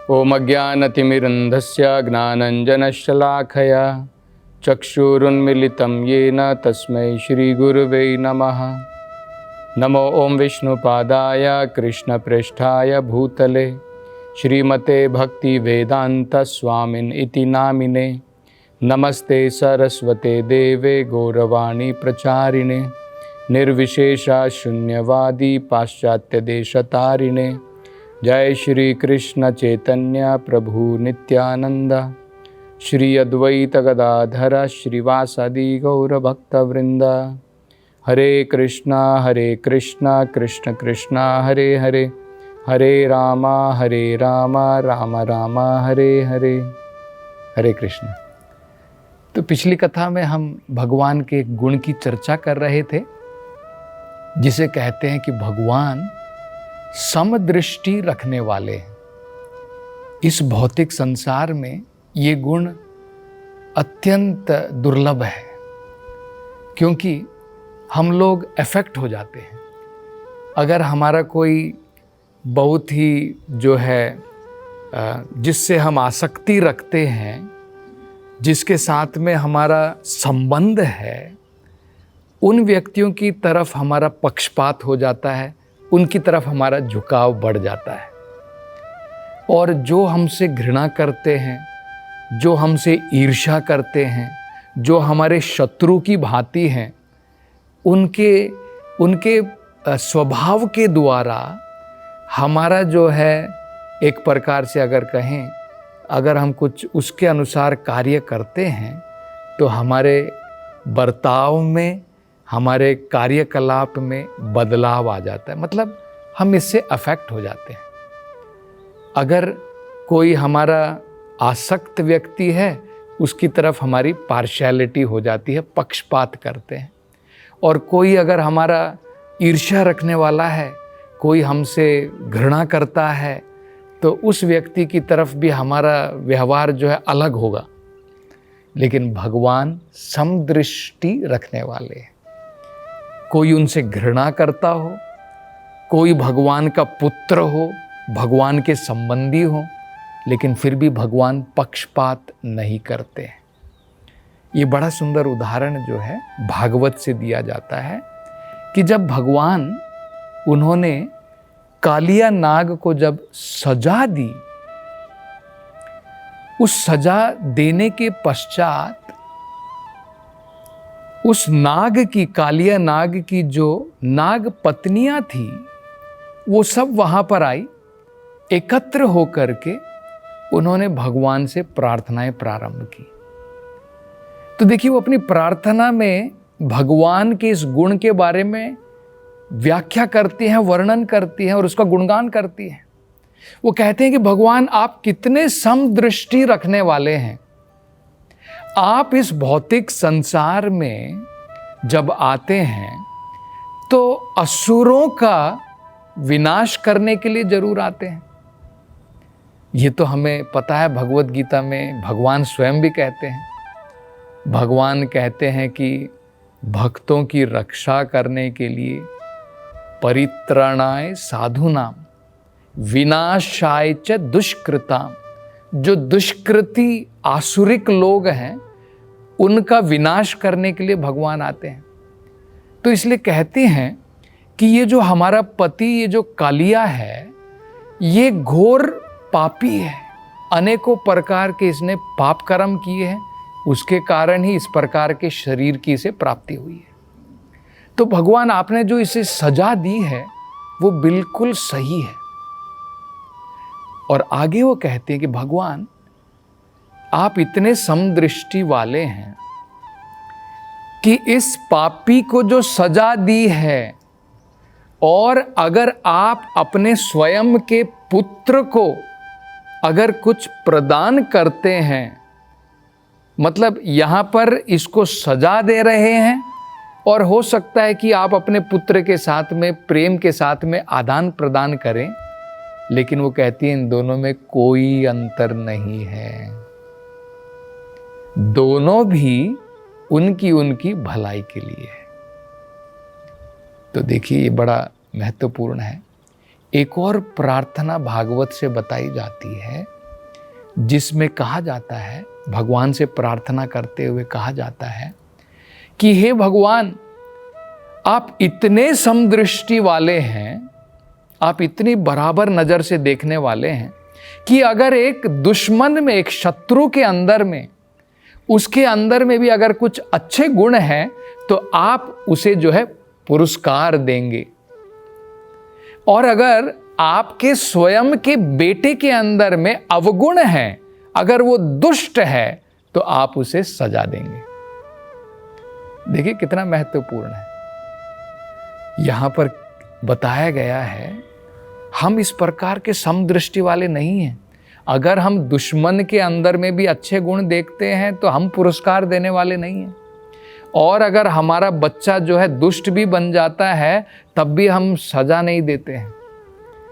ओम अज्ञानतिमिरन्धस्य ज्ञानञ्जनशलाखया चक्षुरुन्मीलितं येन तस्मै श्रीगुरुवे नमः। नमो ओम विष्णुपादाय कृष्णप्रेष्ठाय भूतले श्रीमते भक्तिवेदांत स्वामिन इति नामिने। नमस्ते सरस्वते देवे गौरवाणी प्रचारिणे निर्विशेषा शून्यवादी पाश्चात्य देशतारिणे। जय श्री कृष्ण चैतन्य प्रभु नित्यानंद श्री अद्वैत गदाधर श्रीवासादि गौरभक्तवृंद। हरे कृष्णा कृष्ण कृष्णा हरे हरे, हरे राम राम राम हरे हरे। हरे कृष्ण। तो पिछली कथा में हम भगवान के गुण की चर्चा कर रहे थे, जिसे कहते हैं कि भगवान समदृष्टि रखने वाले हैं। इस भौतिक संसार में ये गुण अत्यंत दुर्लभ है, क्योंकि हम लोग अफेक्ट हो जाते हैं। अगर हमारा कोई बहुत ही जो है जिससे हम आसक्ति रखते हैं, जिसके साथ में हमारा संबंध है, उन व्यक्तियों की तरफ हमारा पक्षपात हो जाता है, उनकी तरफ हमारा झुकाव बढ़ जाता है। और जो हमसे घृणा करते हैं, जो हमसे ईर्ष्या करते हैं, जो हमारे शत्रु की भांति हैं, उनके स्वभाव के द्वारा हमारा जो है, एक प्रकार से अगर कहें, अगर हम कुछ उसके अनुसार कार्य करते हैं तो हमारे बर्ताव में, हमारे कार्यकलाप में बदलाव आ जाता है। मतलब हम इससे अफेक्ट हो जाते हैं। अगर कोई हमारा आसक्त व्यक्ति है, उसकी तरफ हमारी पार्शियलिटी हो जाती है, पक्षपात करते हैं। और कोई अगर हमारा ईर्ष्या रखने वाला है, कोई हमसे घृणा करता है, तो उस व्यक्ति की तरफ भी हमारा व्यवहार जो है अलग होगा। लेकिन भगवान समदृष्टि रखने वाले हैं। कोई उनसे घृणा करता हो, कोई भगवान का पुत्र हो, भगवान के संबंधी हो, लेकिन फिर भी भगवान पक्षपात नहीं करते हैं। ये बड़ा सुंदर उदाहरण जो है भागवत से दिया जाता है कि जब भगवान उन्होंने कालिया नाग को जब सजा दी, उस सजा देने के पश्चात उस नाग की, कालिया नाग की जो नाग पत्नियां थी, वो सब वहां पर आई। एकत्र होकर के उन्होंने भगवान से प्रार्थनाएं प्रारंभ की। तो देखिए, वो अपनी प्रार्थना में भगवान के इस गुण के बारे में व्याख्या करती हैं, वर्णन करती हैं और उसका गुणगान करती हैं। वो कहते हैं कि भगवान, आप कितने समदृष्टि रखने वाले हैं। आप इस भौतिक संसार में जब आते हैं तो असुरों का विनाश करने के लिए जरूर आते हैं। ये तो हमें पता है, भगवत गीता में भगवान स्वयं भी कहते हैं। भगवान कहते हैं कि भक्तों की रक्षा करने के लिए परित्राणाय साधूनाम विनाशाय च दुष्कृताम, जो दुष्कृति आसुरिक लोग हैं, उनका विनाश करने के लिए भगवान आते हैं। तो इसलिए कहते हैं कि ये जो हमारा पति, ये जो कालिया है, ये घोर पापी है। अनेकों प्रकार के इसने पाप कर्म किए हैं, उसके कारण ही इस प्रकार के शरीर की इसे प्राप्ति हुई है। तो भगवान, आपने जो इसे सजा दी है वो बिल्कुल सही है। और आगे वो कहते हैं कि भगवान, आप इतने समदृष्टि वाले हैं कि इस पापी को जो सजा दी है, और अगर आप अपने स्वयं के पुत्र को अगर कुछ प्रदान करते हैं, मतलब यहाँ पर इसको सजा दे रहे हैं, और हो सकता है कि आप अपने पुत्र के साथ में, प्रेम के साथ में आदान प्रदान करें, लेकिन वो कहती है इन दोनों में कोई अंतर नहीं है। दोनों भी उनकी भलाई के लिए है। तो देखिए, ये बड़ा महत्वपूर्ण है। एक और प्रार्थना भागवत से बताई जाती है जिसमें कहा जाता है, भगवान से प्रार्थना करते हुए कहा जाता है कि हे भगवान, आप इतने समदृष्टि वाले हैं, आप इतनी बराबर नज़र से देखने वाले हैं कि अगर एक दुश्मन में, एक शत्रु के अंदर में, उसके अंदर में भी अगर कुछ अच्छे गुण हैं तो आप उसे जो है पुरस्कार देंगे। और अगर आपके स्वयं के बेटे के अंदर में अवगुण हैं, अगर वो दुष्ट है, तो आप उसे सजा देंगे। देखिए कितना महत्वपूर्ण है। यहां पर बताया गया है हम इस प्रकार के समदृष्टि वाले नहीं हैं। अगर हम दुश्मन के अंदर में भी अच्छे गुण देखते हैं तो हम पुरस्कार देने वाले नहीं हैं। और अगर हमारा बच्चा जो है दुष्ट भी बन जाता है तब भी हम सजा नहीं देते हैं।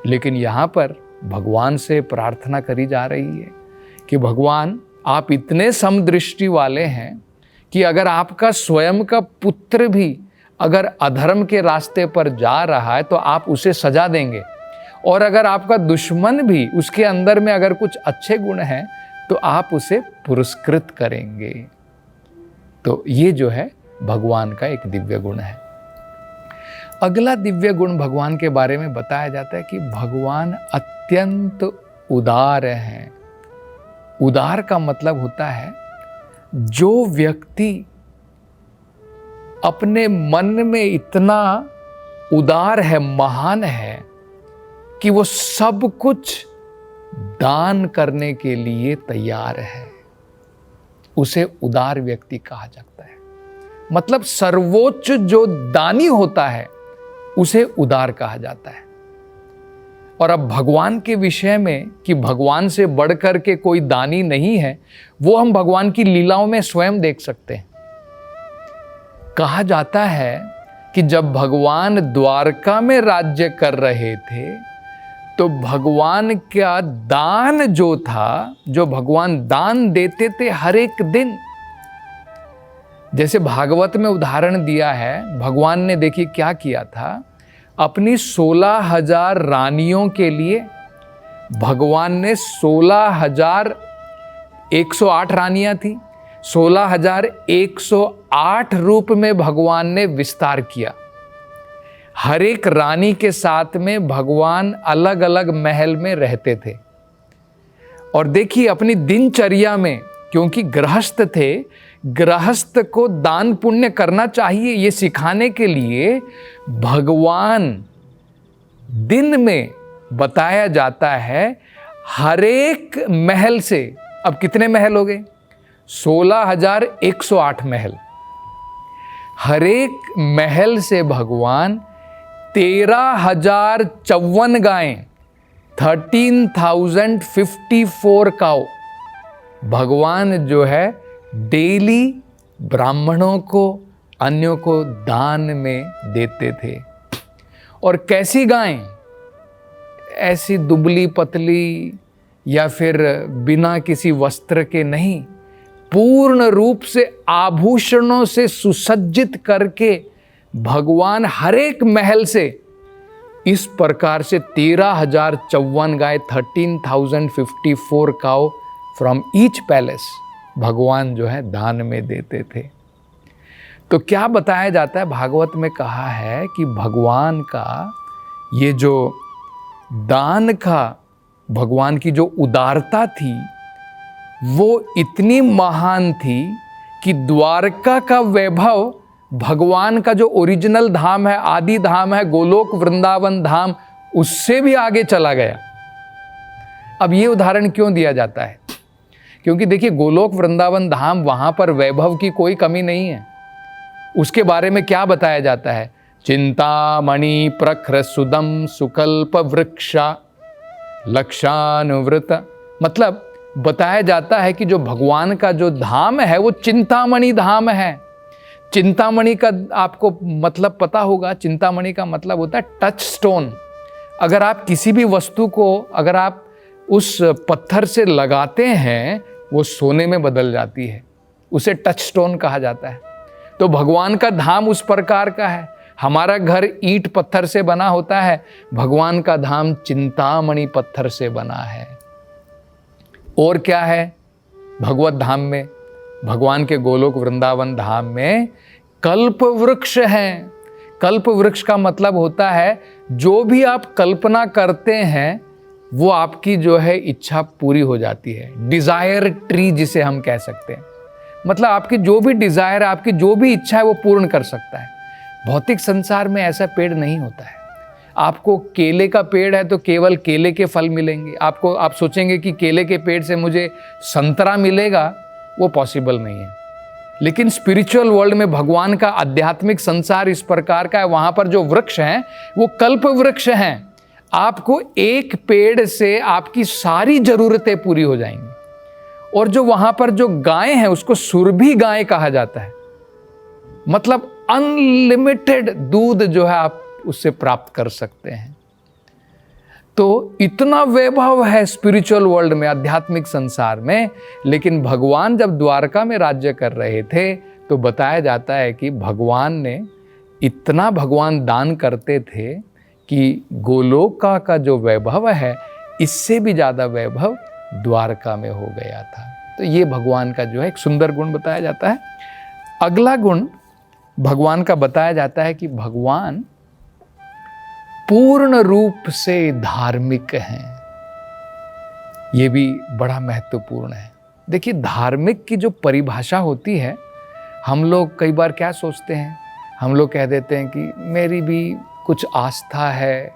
लेकिन यहाँ पर भगवान से प्रार्थना करी जा रही है कि भगवान, आप इतने समदृष्टि वाले हैं कि अगर आपका स्वयं का पुत्र भी अगर अधर्म के रास्ते पर जा रहा है तो आप उसे सजा देंगे, और अगर आपका दुश्मन भी, उसके अंदर में अगर कुछ अच्छे गुण हैं तो आप उसे पुरस्कृत करेंगे। तो ये जो है भगवान का एक दिव्य गुण है। अगला दिव्य गुण भगवान के बारे में बताया जाता है कि भगवान अत्यंत उदार हैं। उदार का मतलब होता है जो व्यक्ति अपने मन में इतना उदार है, महान है कि वो सब कुछ दान करने के लिए तैयार है, उसे उदार व्यक्ति कहा जाता है। मतलब सर्वोच्च जो दानी होता है उसे उदार कहा जाता है। और अब भगवान के विषय में कि भगवान से बढ़कर के कोई दानी नहीं है, वो हम भगवान की लीलाओं में स्वयं देख सकते हैं। कहा जाता है कि जब भगवान द्वारका में राज्य कर रहे थे तो भगवान का दान जो था, जो भगवान दान देते थे हर एक दिन, जैसे भागवत में उदाहरण दिया है, भगवान ने देखिए क्या किया था। अपनी 16,000 रानियों के लिए भगवान ने 16,108 रानियां थी, 16,108 रूप में भगवान ने विस्तार किया। हर एक रानी के साथ में भगवान अलग अलग महल में रहते थे। और देखिए अपनी दिनचर्या में, क्योंकि गृहस्थ थे, गृहस्थ को दान पुण्य करना चाहिए, ये सिखाने के लिए भगवान दिन में बताया जाता है हर एक महल से, अब कितने महल हो गए? 16,108 महल। हर एक महल से भगवान 13,054 गायें, 13,054 काऊ भगवान जो है डेली ब्राह्मणों को, अन्यों को दान में देते थे। और कैसी गायें? ऐसी दुबली पतली या फिर बिना किसी वस्त्र के नहीं, पूर्ण रूप से आभूषणों से सुसज्जित करके भगवान हर एक महल से इस प्रकार से 13,054 गाय, 13,054 काउ फ्रॉम ईच पैलेस भगवान जो है दान में देते थे। तो क्या बताया जाता है, भागवत में कहा है कि भगवान का ये जो दान का, भगवान की जो उदारता थी वो इतनी महान थी कि द्वारका का वैभव, भगवान का जो ओरिजिनल धाम है, आदि धाम है, गोलोक वृंदावन धाम, उससे भी आगे चला गया। अब ये उदाहरण क्यों दिया जाता है? क्योंकि देखिए गोलोक वृंदावन धाम, वहां पर वैभव की कोई कमी नहीं है। उसके बारे में क्या बताया जाता है? चिंतामणि प्रखर सुदम सुकल्प वृक्षा लक्षानुवृत। मतलब बताया जाता है कि जो भगवान का जो धाम है वो चिंतामणि धाम है। चिंतामणि का आपको मतलब पता होगा, चिंतामणि का मतलब होता है टच स्टोन। अगर आप किसी भी वस्तु को अगर आप उस पत्थर से लगाते हैं वो सोने में बदल जाती है, उसे टच स्टोन कहा जाता है। तो भगवान का धाम उस प्रकार का है। हमारा घर ईंट पत्थर से बना होता है, भगवान का धाम चिंतामणि पत्थर से बना है। और क्या है भगवत धाम में, भगवान के गोलोक वृंदावन धाम में कल्प वृक्ष हैं। कल्प वृक्ष का मतलब होता है जो भी आप कल्पना करते हैं वो आपकी जो है इच्छा पूरी हो जाती है। डिजायर ट्री जिसे हम कह सकते हैं, मतलब आपकी जो भी डिजायर है, आपकी जो भी इच्छा है वो पूर्ण कर सकता है। भौतिक संसार में ऐसा पेड़ नहीं होता है। आपको केले का पेड़ है तो केवल केले के फल मिलेंगे, आप सोचेंगे कि केले के पेड़ से मुझे संतरा मिलेगा, वो पॉसिबल नहीं है। लेकिन स्पिरिचुअल वर्ल्ड में भगवान का आध्यात्मिक संसार इस प्रकार का है, वहां पर जो वृक्ष हैं वो कल्प वृक्ष हैं। आपको एक पेड़ से आपकी सारी जरूरतें पूरी हो जाएंगी। और जो वहां पर जो गाय है उसको सुरभि गाय कहा जाता है, मतलब अनलिमिटेड दूध जो है आप उससे प्राप्त कर सकते हैं। तो इतना वैभव है स्पिरिचुअल वर्ल्ड में, आध्यात्मिक संसार में। लेकिन भगवान जब द्वारका में राज्य कर रहे थे तो बताया जाता है कि भगवान ने इतना दान करते थे कि गोलोका का जो वैभव है इससे भी ज़्यादा वैभव द्वारका में हो गया था। तो ये भगवान का जो है एक सुंदर गुण बताया जाता है। अगला गुण भगवान का बताया जाता है कि भगवान पूर्ण रूप से धार्मिक हैं। ये भी बड़ा महत्वपूर्ण है। देखिए, धार्मिक की जो परिभाषा होती है, हम लोग कई बार क्या सोचते हैं, हम लोग कह देते हैं कि मेरी भी कुछ आस्था है,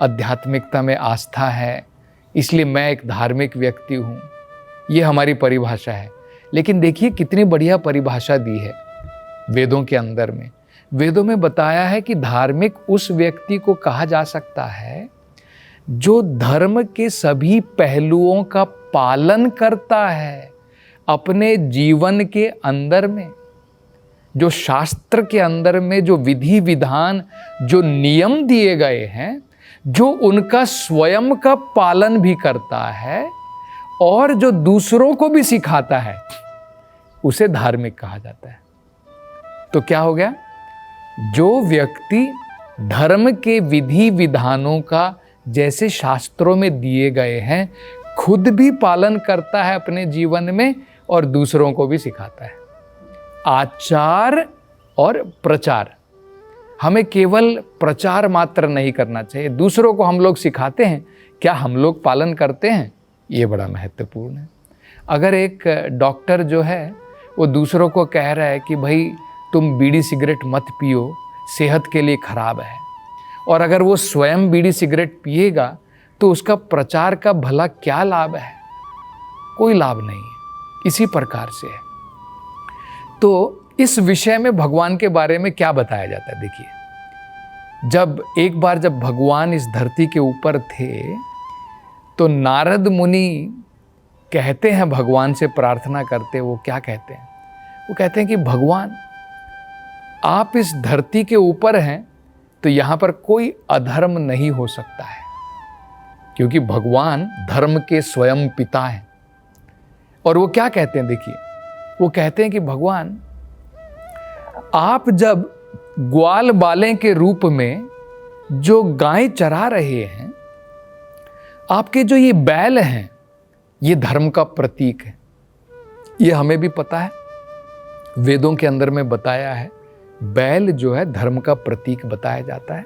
आध्यात्मिकता में आस्था है, इसलिए मैं एक धार्मिक व्यक्ति हूँ। ये हमारी परिभाषा है। लेकिन देखिए कितनी बढ़िया परिभाषा दी है वेदों के अंदर में। वेदों में बताया है कि धार्मिक उस व्यक्ति को कहा जा सकता है जो धर्म के सभी पहलुओं का पालन करता है अपने जीवन के अंदर में। जो शास्त्र के अंदर में जो विधि विधान, जो नियम दिए गए हैं, जो उनका स्वयं का पालन भी करता है और जो दूसरों को भी सिखाता है, उसे धार्मिक कहा जाता है। तो क्या हो गया, जो व्यक्ति धर्म के विधि विधानों का जैसे शास्त्रों में दिए गए हैं खुद भी पालन करता है अपने जीवन में और दूसरों को भी सिखाता है। आचार और प्रचार, हमें केवल प्रचार मात्र नहीं करना चाहिए, दूसरों को हम लोग सिखाते हैं, क्या हम लोग पालन करते हैं, ये बड़ा महत्वपूर्ण है। अगर एक डॉक्टर जो है वो दूसरों को कह रहा है कि भाई तुम बीड़ी सिगरेट मत पियो, सेहत के लिए खराब है, और अगर वो स्वयं बीड़ी सिगरेट पिएगा तो उसका प्रचार का भला क्या लाभ है, कोई लाभ नहीं है। इसी प्रकार से है। तो इस विषय में भगवान के बारे में क्या बताया जाता है, देखिए, एक बार जब भगवान इस धरती के ऊपर थे तो नारद मुनि कहते हैं, भगवान से प्रार्थना करते, वो क्या कहते हैं, वो कहते हैं कि भगवान आप इस धरती के ऊपर हैं तो यहाँ पर कोई अधर्म नहीं हो सकता है, क्योंकि भगवान धर्म के स्वयं पिता हैं। और वो क्या कहते हैं, देखिए, वो कहते हैं कि भगवान आप जब ग्वाल बाले के रूप में जो गाय चरा रहे हैं, आपके जो ये बैल हैं ये धर्म का प्रतीक है। ये हमें भी पता है, वेदों के अंदर में बताया है, बैल जो है धर्म का प्रतीक बताया जाता है।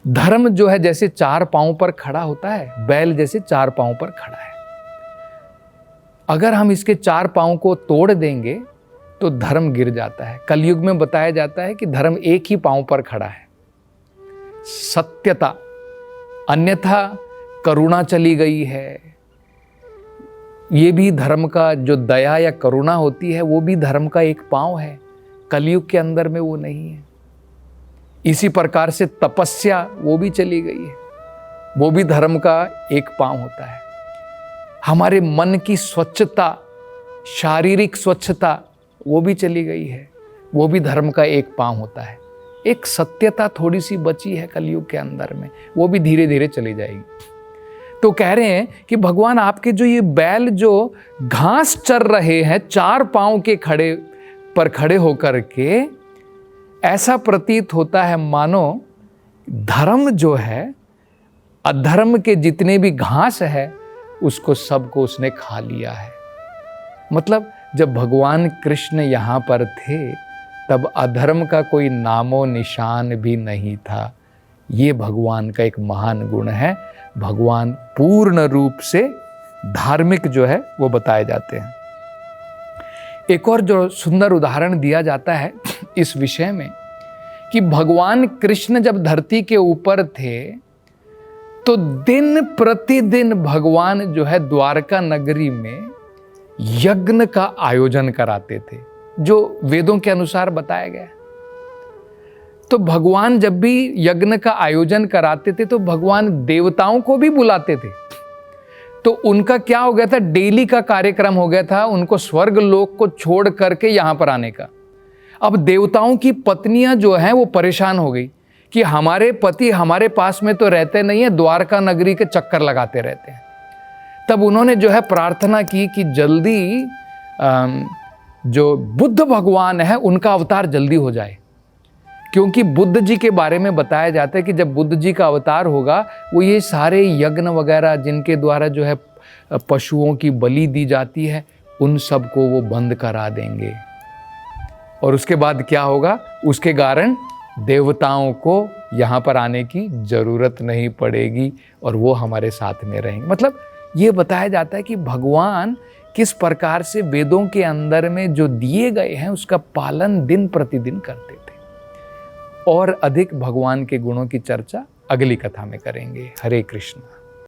धर्म जो है जैसे 4 पांव पर खड़ा होता है, बैल जैसे 4 पांव पर खड़ा है। अगर हम इसके 4 पांव को तोड़ देंगे तो धर्म गिर जाता है। कलयुग में बताया जाता है कि धर्म एक ही पांव पर खड़ा है, सत्यता, अन्यथा करुणा चली गई है। ये भी धर्म का जो दया या करुणा होती है वो भी धर्म का एक पांव है। कलयुग के अंदर में वो नहीं है। इसी प्रकार से तपस्या वो भी चली गई है, वो भी धर्म का एक पांव होता है। हमारे मन की स्वच्छता, शारीरिक स्वच्छता वो भी चली गई है, वो भी धर्म का एक पांव होता है। एक सत्यता थोड़ी सी बची है कलयुग के अंदर में, वो भी धीरे धीरे चली जाएगी। तो कह रहे हैं कि भगवान आपके जो ये बैल जो घास चर रहे हैं 4 पांव के खड़े होकर के, ऐसा प्रतीत होता है मानो धर्म जो है, अधर्म के जितने भी घास है उसको सबको उसने खा लिया है। मतलब जब भगवान कृष्ण यहाँ पर थे तब अधर्म का कोई नामो निशान भी नहीं था। ये भगवान का एक महान गुण है। भगवान पूर्ण रूप से धार्मिक जो है वो बताए जाते हैं। एक और जो सुंदर उदाहरण दिया जाता है इस विषय में कि भगवान कृष्ण जब धरती के ऊपर थे तो दिन प्रतिदिन भगवान जो है द्वारका नगरी में यज्ञ का आयोजन कराते थे, जो वेदों के अनुसार बताया गया। तो भगवान जब भी यज्ञ का आयोजन कराते थे तो भगवान देवताओं को भी बुलाते थे। तो उनका क्या हो गया था, डेली का कार्यक्रम हो गया था उनको स्वर्ग लोक को छोड़ करके यहां पर आने का। अब देवताओं की पत्नियां जो हैं वो परेशान हो गई कि हमारे पति हमारे पास में तो रहते नहीं है, द्वारका नगरी के चक्कर लगाते रहते हैं। तब उन्होंने जो है प्रार्थना की कि जल्दी जो बुद्ध भगवान है उनका अवतार जल्दी हो जाए, क्योंकि बुद्ध जी के बारे में बताया जाता है कि जब बुद्ध जी का अवतार होगा वो ये सारे यज्ञ वगैरह जिनके द्वारा जो है पशुओं की बलि दी जाती है उन सब को वो बंद करा देंगे। और उसके बाद क्या होगा, उसके कारण देवताओं को यहाँ पर आने की जरूरत नहीं पड़ेगी और वो हमारे साथ में रहेंगे। मतलब ये बताया जाता है कि भगवान किस प्रकार से वेदों के अंदर में जो दिए गए हैं उसका पालन दिन प्रतिदिन करते थे। और अधिक भगवान के गुणों की चर्चा अगली कथा में करेंगे। हरे कृष्ण।